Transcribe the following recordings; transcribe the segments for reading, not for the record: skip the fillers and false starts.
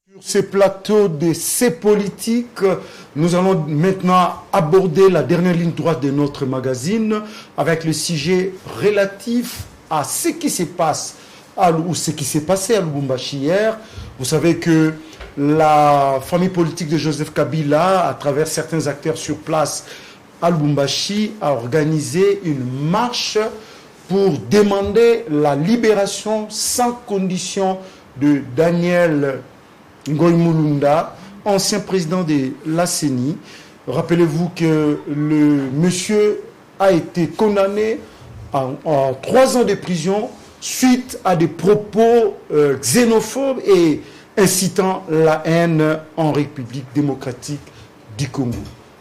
Sur ces plateaux de ces politiques, nous allons maintenant aborder la dernière ligne droite de notre magazine avec le sujet relatif à ce qui se passe ou ce qui s'est passé à Lubumbashi hier. Vous savez que la famille politique de Joseph Kabila, à travers certains acteurs sur place à Lubumbashi, a organisé une marche pour demander la libération sans condition de Daniel Ngoï Mulunda, ancien président de la CENI. Rappelez-vous que le monsieur a été condamné à 3 ans de prison suite à des propos xénophobes et incitant la haine en République démocratique du Congo.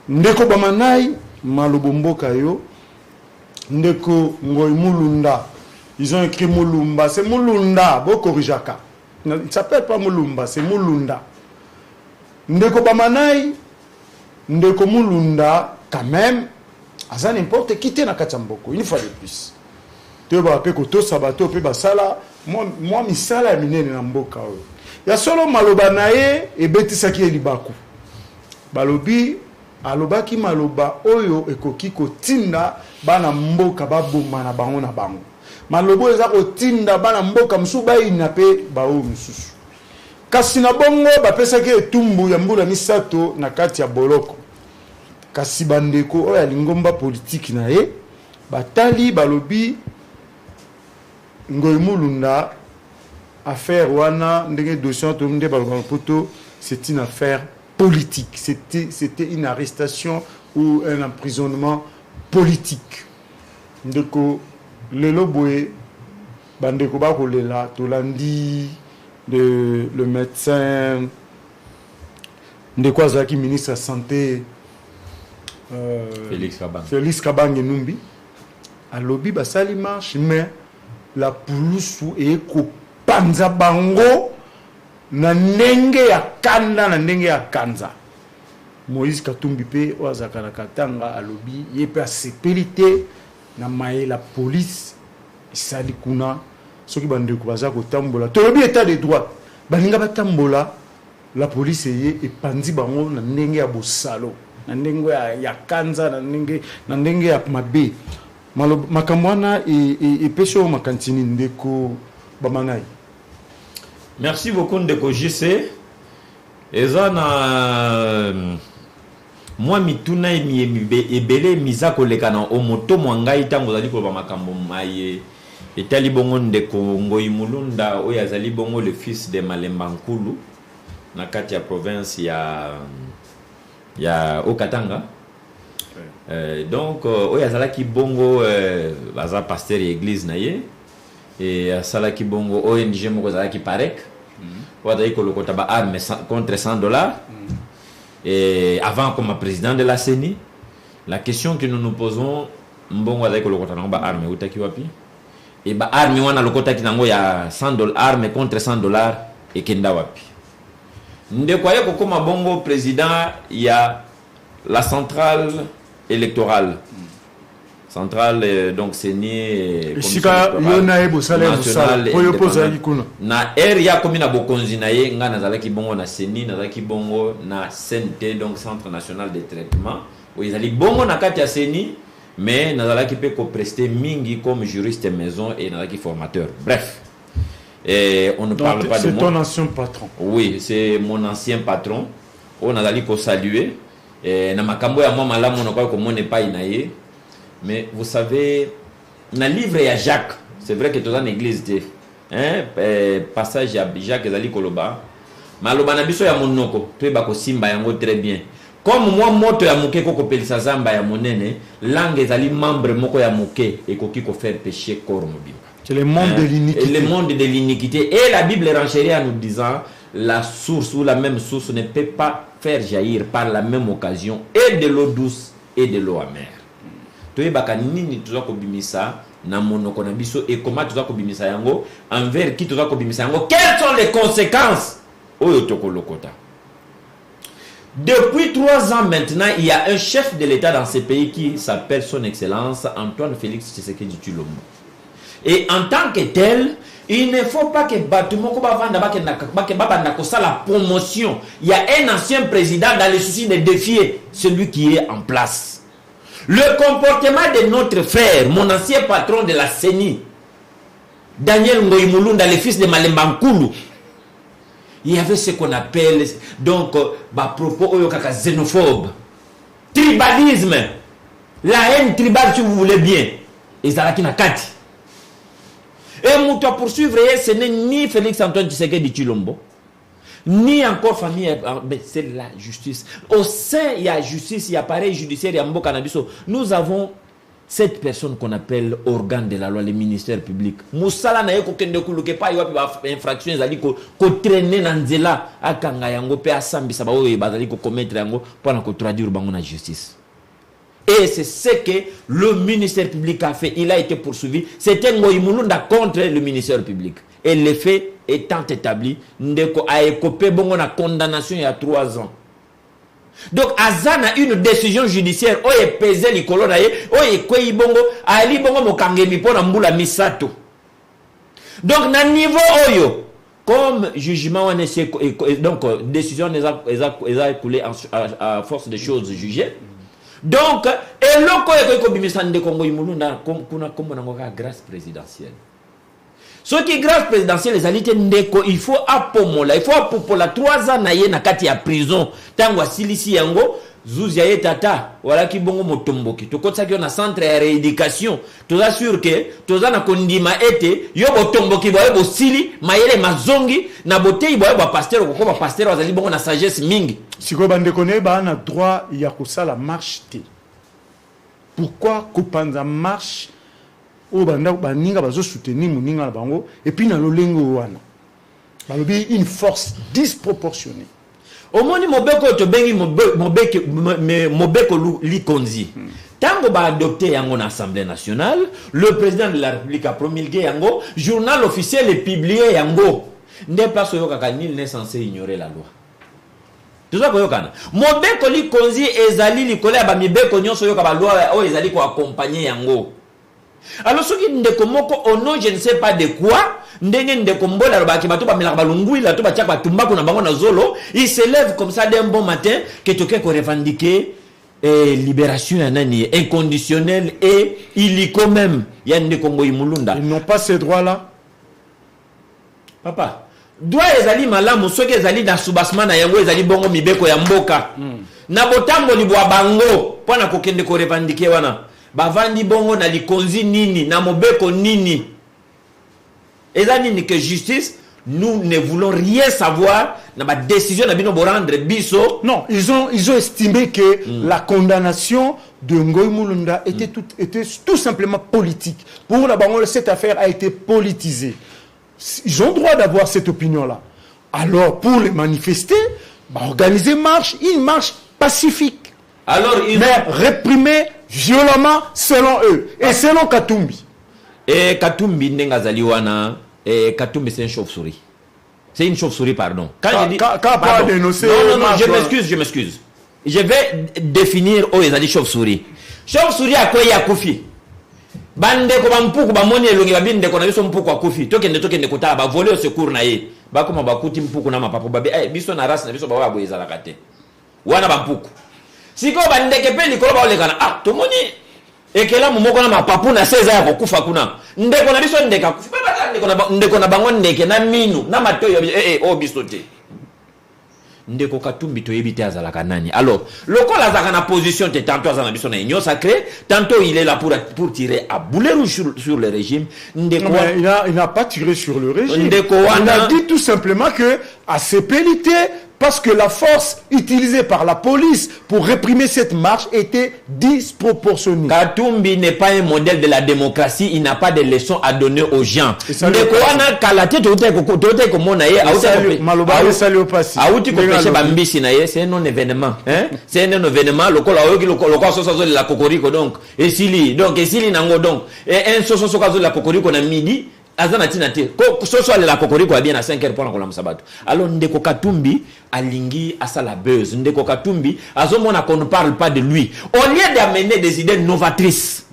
Ndeko Bamanai, Malobombo Kayo, Ndeko Ngoï Mulunda. Ils ont écrit Mulumba, c'est Mulunda, Bokorijaka. Il ne s'appelle pas Mulumba, c'est Mulunda. Ndeko Bamanai, Ndeko Mulunda, quand même, ça n'importe qui na Katamboko, une fois de plus. Tu vas appeler Koto Sabato, puis Basala, moi, misala ya minene na mboka. Ya solo maloba nae, et betisaki elibaku. Balobi, alobaki maloba oyo ekoki kotinda bana mboka baboma na bango na bango. Malobo eza kotinda bana mboka musuba ina pe bao mususu. Kasi na bongo bapesaki etumbu ya mbula misato na kati ya boloko. Kasi bandeko oyo ya lingomba politique na ye batali balobi Ngoï Mulunda affaire wana ndenge dossier to nde baloba poto, c'est une affaire politique. C'était une arrestation ou un emprisonnement politique. Ndeko lelo boye bandeko bakolela tolandi de le médecin ndeko azaki ministre de la santé Félix Kabange Numbi alobi basali marche mais la pulusu eko panza bango na ndenge ya kanda na ndenge ya kanza. Moïse Katumbi pe ozaka na Katanga alobi yepe asepelite na maye la police isali kuna soki bandeko baza kotambola tolobi état de droit baninga batambola la police ye epanzi bango na ndenge ya bosalo na ndenge ya kanza na ndenge ya mabe makambo wana epesho makantini ndeko Bamanai. Merci beaucoup ndeko JC eza na moi mituna ebele miza koleka na omoto mwangai tango zali ko ba makambo maye etali bongo ndeko Ngoï Mulunda oyo azali bongo le fils de Malemba Nkulu na kati ya province ya Okatanga. Donc oyo azalaki bongo baza pasteur ya église na ye et asalaki bongo ONG moko azalaki parek oyo ko lokota ba arme contre $100. Et avant comme président de la CENI, la question que nous nous posons, mbongo azali ko lokota na ba arme utaki wapi? Et ba arme wana lokota ki nango ya $100 arme contre $100 et kenda wapi? Ndeko aye kokoma bongo président ya la centrale électorale. Centrale donc CENI Sika yona ebo sale musala poyo poza likuna. Na area komina bokonzi na ye nga nazalaki bongo na CENI nazalaki bongo na CNT donc Centre National de Traitement. Oui, ezali bongo na kati ya CENI mais nazalaki pe ko prester mingi comme juriste maison et nazalaki formateur. Bref. Et on ne donc, parle pas de moi. C'est ton ancien patron. Oui, c'est mon ancien patron. On a ko saluer et na makambo ya moi malamu na kwa ko mone pa inaye. Mais vous savez, dans le livre il y a Jacques, c'est vrai que tu es dans l'église, passage à Jacques Ezali Koloba, Maloba na biso ya monoko, tu es bako simba yango très bien. Comme moi moto ya muke koko pelisa zamba ya monene, langue Ezali membre moko ya muke et koki ko faire pécher corps mobile. C'est le monde de l'iniquité. Le monde de l'iniquité. Et la Bible renchérit en nous disant, la source ou la même source ne peut pas faire jaillir par la même occasion et de l'eau douce et de l'eau amère. Toyebaka nini tuza kobimisa na monoko na biso et comment tuza kobimisa yango envers qui tuza kobimisa yango, quelles sont les conséquences oyo tokolokota. Depuis 3 ans maintenant, il y a un chef de l'État dans ce pays qui s'appelle son excellence Antoine Félix Tshisekedi Tshilombo. Et en tant que tel, Il ne faut pas que Batumoko Bavanda la promotion. Il y a un ancien président dans le souci de défier celui qui est en place. Le comportement de notre frère, mon ancien patron de la CENI, Daniel Ngoïmulunda, le fils de Malembankulu, il y avait ce qu'on appelle donc propos xénophobe, tribalisme, la haine tribale si vous voulez bien. Et Zalaki Nakati. Et Moutoua poursuivre, ce n'est ni Félix Antoine Tshisekedi Tshilombo, ni encore famille, mais c'est la justice. Au sein, il y a justice, il y a pareil judiciaire, il y a Mbo Canabiso. Nous avons cette personne qu'on appelle organe de la loi, le ministère public. Moussala na yeko kende kuluke pa yo pa infraction ezali ko traîner na nzela akanga yango pe asambisa ba oyo bazali ko commettre yango pour ko traduire bango na justice. Et c'est ce que le ministère public a fait. Il a été poursuivi. C'était Ngoïmulunda contre le ministère public. Et les faits étant établis, Ndeko a écopé bongo na condamnation il y a 3 ans. Donc Azan a une décision judiciaire. Oye pesé likolo na ye, oye kwei bongo, ali bongo mokangemi pona mbula misato. Donc na niveau oyo, comme jugement donc décision les a écoulé à force de choses jugées. Donc, et le Congo Imulunda, kuna grâce présidentielle. Ce qui est grâce présidentielle, les alités ndeko, il faut appomola, il faut appomola 3 ans naye na kati ya prison. Tango silisi yango, Zouziaye tata, voilà qui bongo motomboki. To kotsa ki na centre de rééducation. To assure que to za na kondima ete yo botomboki boye bo sili, mayele mazongi na botei boye ba pasteur ko ba pasteur wazali bongo na sagesse mingi. Siko bande kone ba na droit ya kosala marche te. Pourquoi kopanza marche o banda baninga bazo soutenir muninga na bango et puis na lolengo wana. Balobi une force disproportionnée. Au moni mobeko to bengi mobeko likonzi. Tango ba adopté yango na Assemblée nationale, le président de la République a promulgué yango, journal officiel est publié yango. N'est pas so yoka nul n'est censé ignorer la loi. Tout ça ko yokana. Mobeko likonzi ezali likole ba mibeko nyonso yoka ba loi o ezali ko accompagner yango. Alors ce qui ndeko moko au nom je ne sais pas de quoi ndenge ndeko mbola robaki bato ba melaka balungui la to ba tiaka tumba kuna bango na zolo, il se lève comme ça d'un bon matin que toke ko revendiquer libération ya nani inconditionnelle et illico même ya ndeko Ngoïmulunda. Ils n'ont pas ces droits là. Papa droit ezali malamu soki ezali na soubassement na yango ezali bongo mibeko ya mboka. Na botambo libwa bango pona ko kende ko revendiquer wana. Bavandi bongo na likonzi nini na mobeko nini. Et nini que justice, nous ne voulons rien savoir na ba décision na bino borandre biso. Non, ils ont estimé que la condamnation de Ngoïmulunda était tout simplement politique. Pour la bango, cette affaire a été politisée. Ils ont droit d'avoir cette opinion-là. Alors, pour les manifester, organiser une marche pacifique. Alors, mais réprimée violemment selon eux et selon Katumbi. Et Katumbi Ndengazali wana, et Katumbi c'est une chauve-souris. C'est une chauve-souris, pardon. Quand je dis pardon. Non, je m'excuse. Je vais définir où ils ont dit chauve-souris. Chauve-souris à quoi il y a Koufi. Bande ko bampuku ba moni elongi ba binde ko na biso mpuku wa Koufi. Tokende kota ba voler au secours na ye. Ba koma ba kuti mpuku na mapapo ba biso na race na biso ba wa boyeza la kate. Wana bampuku. Siko bandeke pe likolo ba olekana to moni ekela momoko na mapapu na 16 ya kokufa kuna ndeko na biso ndeka kufa ndeko na bango ndeke na minu na matoyo o biso te ndeko Katumbi to yebite azalaka nani. Alors lokola azaka na position te tantôt azana biso na union sacrée, tantôt il est là pour tirer à boulet rouge sur le régime. Ndeko il n'a pas tiré sur le régime. Il a dit tout simplement que à ses pénalités parce que la force utilisée par la police pour réprimer cette marche était disproportionnée. Katumbi n'est pas un modèle de la démocratie, il n'a pas de leçons à donner aux gens. C'est un non-événement. C'est un non-événement. La cocorico donc. Et si nango donc. Et un soso la cocorico na midi. Azana tinate ko soso la kokoriko a bien à 5h pour la sabato. Alors ndeko Katumbi alingi asa la buzz. Ndeko Katumbi azomona qu'on ne parle pas de lui. Au lieu d'amener des idées novatrices,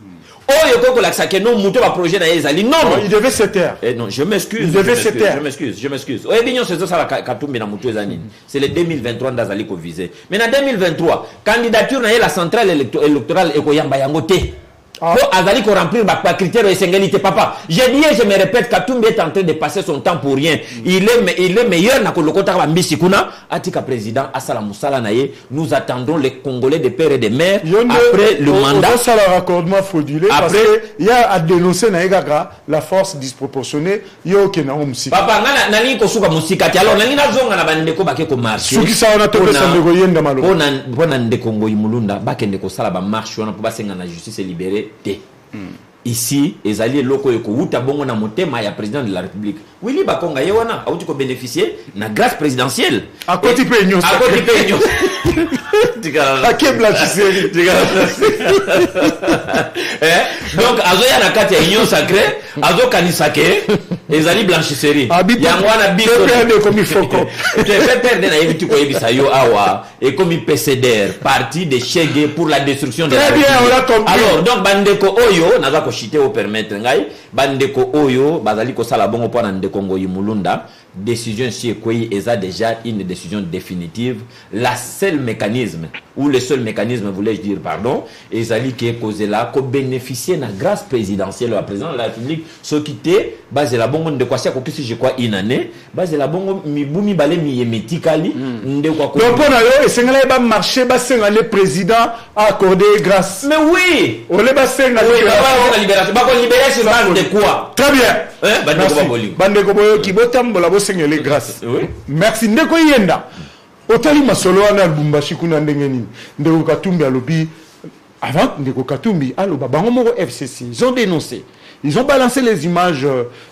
Oh, il y a que non, mouton va projet dans les alliés. Non, il devait se taire. Non, je m'excuse. Il devait se taire. Je m'excuse. Oh, bien, c'est ça, c'est le 2023 d'Azali qu'on visait. Mais en 2023, candidature dans la centrale électorale et Koyamba Yangote. Azali ko remplir les critères de singalité, papa. J'ai dit, je me répète, Katumbi est en train de passer son temps pour rien. Il est meilleur na kolokota ba Mbisikuna, atika président Asala Moussala naye. Nous attendons les Congolais de père et de mère après le mandat. Ça le raccordement frauduleux parce que il y a à dénoncer naïgaga la force disproportionnée. Yo kena musika. Papa nani ko suka musika ti alors nani nazonga na bandeko bake ko marcher. Suki sa ona tope sa ndeko yenda malo. Pona ndeko ngoyi mulunda bakende ko sala ba marche wana po basenga na justice libérée. Ici, les alliés locaux et Kouta Bongo na motema ya président de la République. Willy Bakonga yewana a outi ko bénéficier na grâce présidentielle. À côté peignon. À côté peignon. À quel blanchisserie. Donc azoya na kati ya union sacrée, azo kanisake, les alliés blanchisserie. Yangwana biso perdre comme il faut. Tu fais perdre na yebiti ko yebisa yo awa et comme PCDR, parti de Chege pour la destruction de la République. Très bien, on l'a compris. Alors donc bandeko oyo naza ko chité au permettre ngai bandeko oyo bazali ko sala bongo pona ndeko ngoyi mulunda décision si quoi est déjà une décision définitive. La seul mécanisme ou le seul mécanisme voulais-je dire pardon ezali qui est causé là ko bénéficier na grâce présidentielle au président de la République ce qui était basé la bongo de quoi ça ko si je crois une année basé la bongo mi bumi balé mi yemetikali ndeko ko donc pona yo esengala ba marché ba senga le président a accordé grâce mais oui on les ba senga la libération ba ko libérer ce bande de quoi très bien bandeko boyo ki botambola bo senga les grâce oui merci ndeko yenda otali masolo wana Lubumbashi kuna ndenge nini ndeko Katumbi alobi avant ndeko Katumbi aloba bango moko FCC ils ont dénoncé. Ils ont balancé les images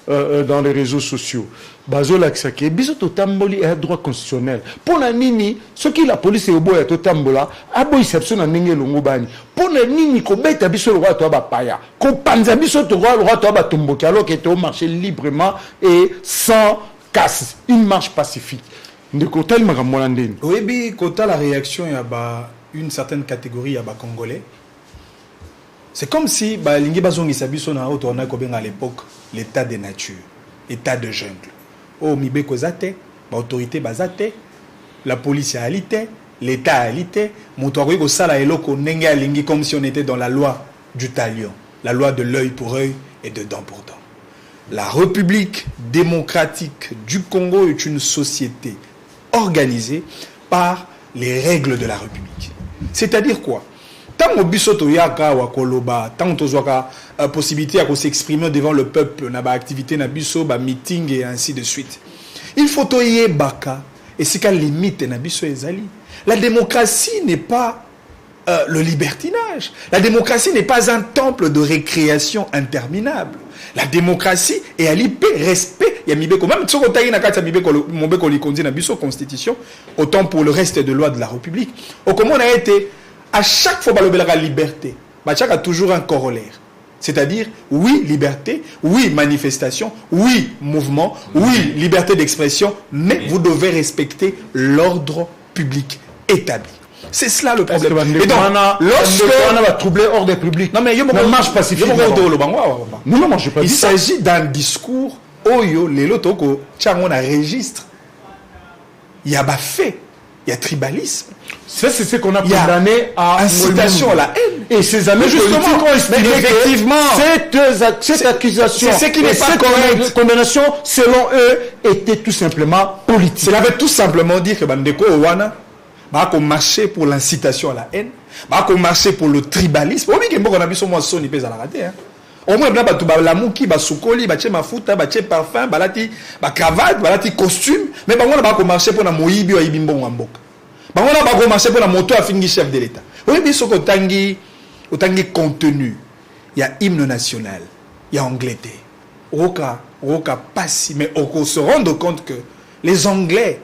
dans les réseaux sociaux. Bazola Kisake, biso totamboli est droit constitutionnel. Pour la nini, ce qui la police est au bout de tambola, abo exception na nenge longobani. Pour la nini, ko beta biso le roi toba paya. Ko panza biso to roi toba tomboki alors qu'il était au marché librement et sans casse. Une marche pacifique. Ndeko tel makamona ndeni. Oui, bi kota la réaction ya ba une certaine catégorie ya ba congolais. C'est comme si lingi bazongi sabiso na auto na ko benga à l'époque l'état de nature, état de jungle. Oh mibeko zate, ba autorité bazate, la police a alité, l'état a alité, moto ko sala eloko ndenge alingi comme si on était dans la loi du talion, la loi de l'œil pour œil et de dent pour dent. La République démocratique du Congo est une société organisée par les règles de la République. C'est-à-dire quoi? Tant que bisoto yaka wa koloba, tant que tozoka possibilité à s'exprimer devant le peuple, na ba activité na biso, ba meeting et ainsi de suite. Il faut toyer baka et c'est qu'à limite na biso ezali. La démocratie n'est pas le libertinage. La démocratie n'est pas un temple de récréation interminable. La démocratie est à l'IP respect. Il y a mibeko même tsoko tayi na kati mibeko mobeko likondi na biso constitution autant pour le reste de loi de la République. Au comment on a été à chaque fois, la liberté, a toujours un corollaire. C'est-à-dire, oui, liberté, oui, manifestation, oui, mouvement, oui, liberté d'expression, mais vous devez respecter l'ordre public établi. C'est cela le problème. Et donc, lorsque on va troubler l'ordre public, non mais il marche pacifique. Non, il s'agit d'un discours, oyo, les lotoko, on a registre. Il y a fait. Il y a tribalisme. C'est ce qu'on a condamné à incitation à la haine. Et ces amis politiques ont estimé effectivement cette accusation, c'est ce qui n'est pas correct. Condamnation, selon eux, était tout simplement politique. Cela veut tout simplement dire que Bandeko Owana va marcher pour l'incitation à la haine, va marcher pour le tribalisme. Au moins, la mouki, ba soukoli, ba mafuta, ba parfum, balati, ba cravate, balati costume. Mais on va marcher pour la moïbi ou ibimbo wamboka. On va marcher pour la moto à finir chef de l'État. Oui, mais ce tangi contenu. Il y a hymne national, il y a Angleterre. Roka passi, mais on se rend compte que les Anglais,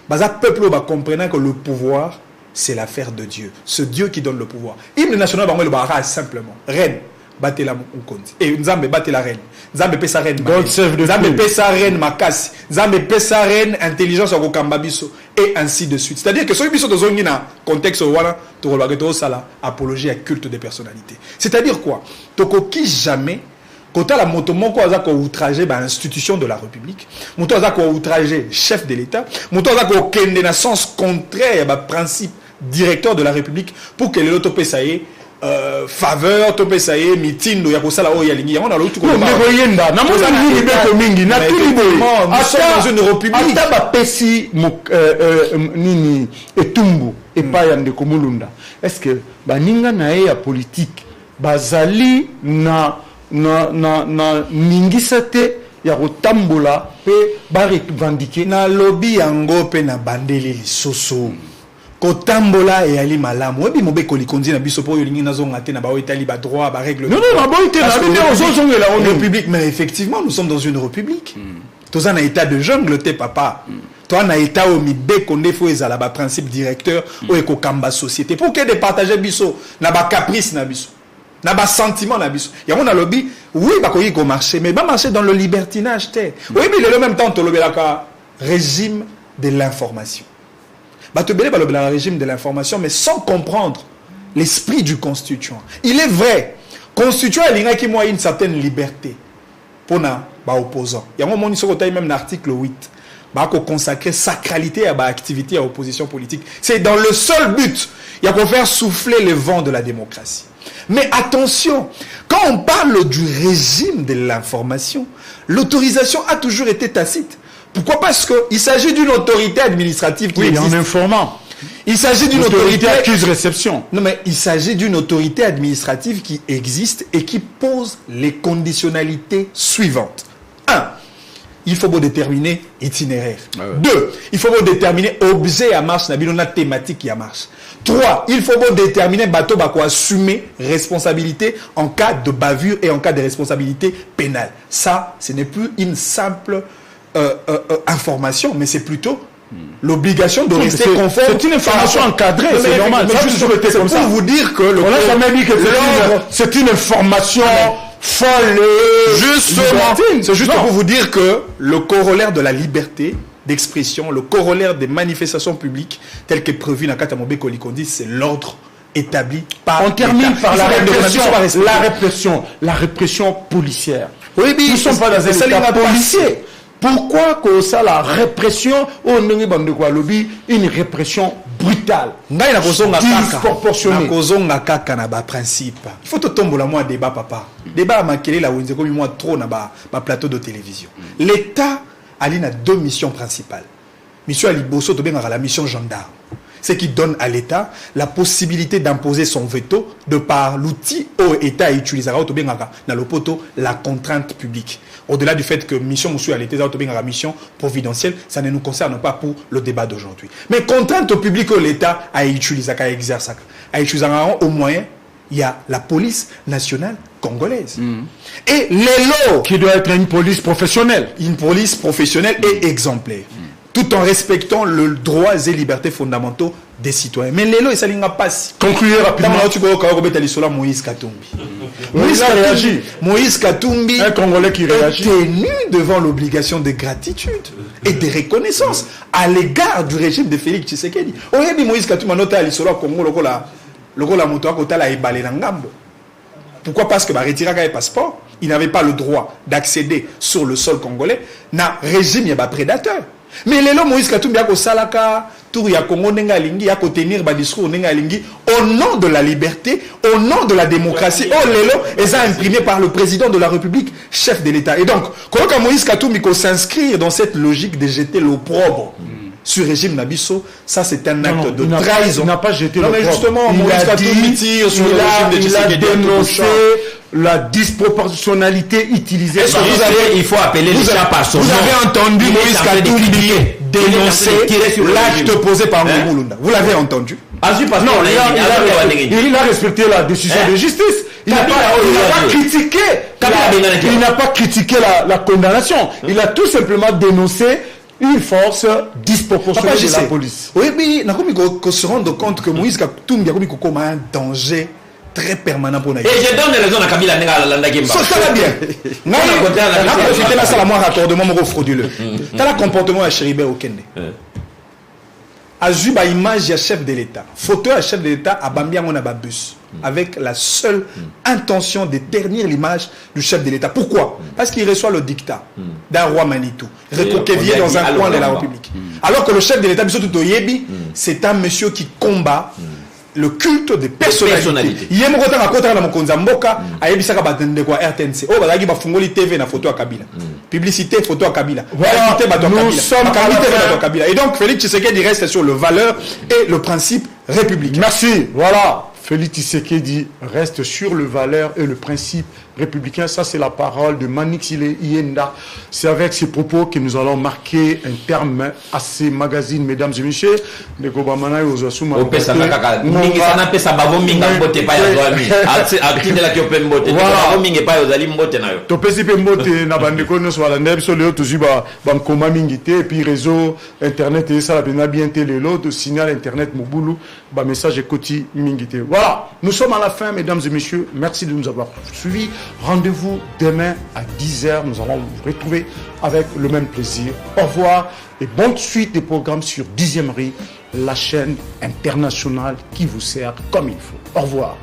le peuple va comprendre que le pouvoir, c'est l'affaire de Dieu. C'est Dieu qui donne le pouvoir. Hymne national, on va simplement. Reine. batela Mukonzi. Et Nzambe batela reine. Nzambe pesa reine. God save the Nzambe queen. pesa reine makasi. Nzambe pesa reine intelligence au Kambabiso et ainsi de suite. C'est-à-dire que ce biso tozongi na contexte voilà to kolba sala apologie à culte des personnalités. C'est-à-dire quoi? Toko qui jamais quand la moto moko aza ko outrager ba institution de la République, moto aza ko outrager chef de l'État, moto aza ko kende na sens contraire ba principe directeur de la République pour que les autres pesaye faveur to pesaye mitindo ya ko sala o ya lingi on a l'autre ko na mona ni beto mingi na tuliboy dans une république ata ba pesi nini etumbu epa ya ndeko mulunda. Est-ce que baninga na ya politique bazali na ningisa te ya kotambola pe ba revendiquer na lobby yango pe na bandeli lisoso kotambola e ali malamu ebi mobe kolikondi na biso po yo lingi nazonga te na ba etali ba droit ba règle non ba boite na la république mais effectivement nous sommes dans une république toza na état de jungle te papa toi na état au mibe konde fo ezala ba principe directeur o ekokamba société pour que de partager biso na ba caprice na biso na ba sentiment na biso ya on a lobby oui ba koyi ko marcher mais ba marcher dans le libertinage te oui mais le même temps to lobelaka régime de l'information ba to belé ba lobela régime de l'information mais sans comprendre l'esprit du constituant. Il est vrai constituant il qui moi une certaine liberté pour na ba opposant ya on moni soko tay même l'article 8 ba ko consacrer sacralité à ba activité à opposition politique. C'est dans le seul but il y a pour faire souffler le vent de la démocratie. Mais attention, quand on parle du régime de l'information, l'autorisation a toujours été tacite. Pourquoi? Parce qu'il s'agit d'une autorité administrative qui existe. en informant. Il s'agit d'une autorité accuse-réception. Non, mais il s'agit d'une autorité administrative qui existe et qui pose les conditionnalités suivantes. 1. Il faut déterminer itinéraire. 2. Il faut déterminer objet à marche, na thématique à marche. 3. Il faut déterminer bateau bako assumer responsabilité en cas de bavure et en cas de responsabilité pénale. Ça, ce n'est plus une simple information, mais c'est plutôt l'obligation de rester conforme. C'est une information encadrée, c'est normal. C'est pour vous dire que on n'a jamais dit que c'est une information folle. Justement, c'est juste pour vous dire que le corollaire de la liberté d'expression, le corollaire des manifestations publiques telles que prévues dans Katamobe Kolikondi, c'est l'ordre établi par on termine par la répression policière. Oui, mais nous ne sommes pas dans un état policier. Pourquoi que ça la répression une répression brutale, disproportionnée? Il faut te tomber là moi débat papa. Débat à maquiller là où il y a trop na plateau de télévision. L'État a deux missions principales. Mission Aliboso to la mission gendarme. Ce qui donne à l'État la possibilité d'imposer son veto de par l'outil où l'État utilisera dans le poteau la contrainte publique. Au-delà du fait que mission monsieur à l'État la mission providentielle, ça ne nous concerne pas pour le débat d'aujourd'hui. Mais contrainte au public où l'État a utilisé, a exercé, a utilisé au moyen, il y a la police nationale congolaise. Et les lots qui doit être une police professionnelle. Une police professionnelle et exemplaire. Tout en respectant le droit et libertés fondamentaux des citoyens. Mais les lois, ça n'a pas si. Concluez rapidement. Moïse Katumbi, un Congolais qui réagit, est tenu devant l'obligation de gratitude et de reconnaissance à l'égard du régime de Félix Tshisekedi. Moïse Katumbi a noté à l'Isola Congo, pourquoi? Parce que retiré un passeport, il n'avait pas le droit d'accéder sur le sol congolais. Na régime, il y a des prédateurs. Mais les lois Moïse Katumbi a salaka tour ya Congo nenga lingi ya tenir ba discours nenga lingi au nom de la liberté, au nom de la démocratie. Oh les lois ils ont imprimé par le président de la République, chef de l'État. Et donc quand Moïse Katumbi s'inscrire dans cette logique de jeter l'opprobre sur régime Nabiso, ça c'est un acte de trahison. Il n'a pas jeté l'opprobre. Mais justement Moïse Katumbi tire sur le régime de Tshisekedi. Il a dénoncé la disproportionnalité utilisée. Il faut appeler les chats par son nom. Vous avez entendu Moïse Katumbi dénoncer l'acte posé par Ngumulunda. Vous l'avez entendu? Non, il a respecté la décision de justice. Il n'a pas critiqué la condamnation. Il a tout simplement dénoncé une force disproportionnée de la police. Oui, mais nous se rendre compte que Moïse Katumbi a un danger très permanent pour nous. Et je donne raison à Kabila Nenga Kimba. Ça va bien. On a profité de ça, moi, raccordement frauduleux. T'as le comportement à Chéribé au Kende. Azuba image du chef de l'État. Photo à chef de l'État à Bambia on a bus. Avec la seule intention de ternir l'image du chef de l'État. Pourquoi? Parce qu'il reçoit le dictat d'un roi Manitou, recoquevié dans un coin de la République. Alors que le chef de l'État, c'est un monsieur qui combat le culte des personnalités. Il y a un côté dans mon Mboka, a yebisaka batende quoi RTNC. Oh bazaki ba fungoli TV na photo à Kabila. Publicité photo à Kabila. Voilà, nous sommes à Kabila. Et donc Félix Tshisekedi reste sur le valeur et le principe républicain. Merci. Voilà. Félix Tshisekedi reste sur le valeur et le principe républicain. Ça, c'est la parole de Manix Yenda. C'est avec ces propos que nous allons marquer un terme à ces magazines, mesdames et messieurs. Puis réseau internet et ça la bien télé l'autre signal internet mobulu bah message écouti mingité. Voilà, nous sommes à la fin mesdames et messieurs, merci de nous avoir suivis. Rendez-vous demain à 10h, nous allons vous retrouver avec le même plaisir. Au revoir et bonne suite des programmes sur 10e Rue, la chaîne internationale qui vous sert comme il faut. Au revoir.